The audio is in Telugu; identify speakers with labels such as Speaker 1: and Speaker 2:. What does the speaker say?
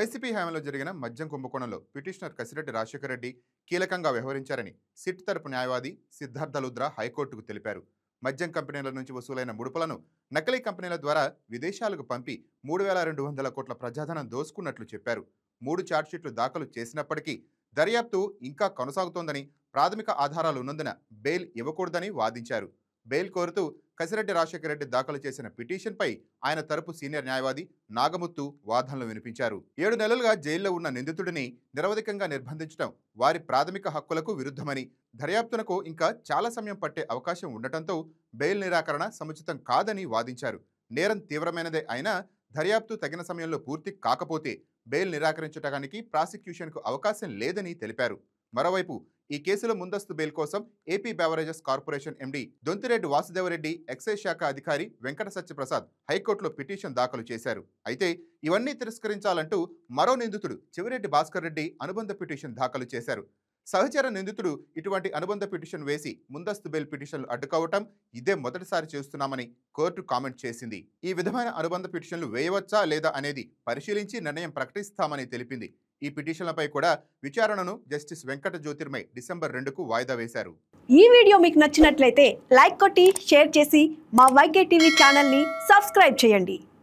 Speaker 1: వైసీపీ హయాంలో జరిగిన మద్యం కుంభకోణంలో పిటిషనర్ కసిరెడ్డి రాజశేఖర రెడ్డి కీలకంగా వ్యవహరించారని సిట్ తరపు న్యాయవాది సిద్ధార్థ లుద్రా హైకోర్టుకు తెలిపారు. మద్యం కంపెనీల నుంచి వసూలైన ముడుపులను నకిలీ కంపెనీల ద్వారా విదేశాలకు పంపి 3,200 కోట్ల ప్రజాధనం దోసుకున్నట్లు చెప్పారు. 3 ఛార్జ్షీట్లు దాఖలు చేసినప్పటికీ దర్యాప్తు ఇంకా కొనసాగుతోందని, ప్రాథమిక ఆధారాలు ఉన్నందున బెయిల్ ఇవ్వకూడదని వాదించారు. బెయిల్ కోరుతూ కసిరెడ్డి రాజశేఖర రెడ్డి దాఖలు చేసిన పిటిషన్పై ఆయన తరపు సీనియర్ న్యాయవాది నాగముత్తు వాదనలు వినిపించారు. 7 నెలలుగా జైల్లో ఉన్న నిందితుడిని నిరవధికంగా నిర్బంధించడం వారి ప్రాథమిక హక్కులకు విరుద్ధమని, దర్యాప్తునకు ఇంకా చాలా సమయం పట్టే అవకాశం ఉండటంతో బెయిల్ నిరాకరణ సముచితం కాదని వాదించారు. నేరం తీవ్రమైనదే అయినా దర్యాప్తు తగిన సమయంలో పూర్తి కాకపోతే బెయిల్ నిరాకరించడానికి ప్రాసిక్యూషన్కు అవకాశం లేదని తెలిపారు. మరోవైపు ఈ కేసులో ముందస్తు బెయిల్ కోసం AP beverages corporation MD Dontireddy Vasudevareddy, excise శాఖ అధికారి వెంకట సత్యప్రసాద్ హైకోర్టులో పిటిషన్ దాఖలు చేశారు. అయితే ఇవన్నీ తిరస్కరించాలంటూ మరో నిందితుడు చెవిరెడ్డి భాస్కర్ రెడ్డి అనుబంధ పిటిషన్ దాఖలు చేశారు. సహచర నిందితుడు ఇటువంటి అనుబంధ పిటిషన్ వేసి ముందస్తు బెయిల్ పిటిషన్లు అడ్డుకోవటం ఇదే మొదటిసారి చేస్తున్నామని కోర్టు కామెంట్ చేసింది. ఈ విధమైన అనుబంధ పిటిషన్లు వేయవచ్చా లేదా అనేది పరిశీలించి నిర్ణయం ప్రకటిస్తామని తెలిపింది. ఈ పిటిషన్లపై కూడా విచారణను జస్టిస్ వెంకట జ్యోతిర్మయ్ డిసెంబర్ 2కు వాయిదా వేశారు.
Speaker 2: ఈ వీడియో మీకు నచ్చినట్లయితే లైక్ కొట్టి షేర్ చేసి మా వైకే టీవీ ఛానల్ని సబ్స్క్రైబ్ చేయండి.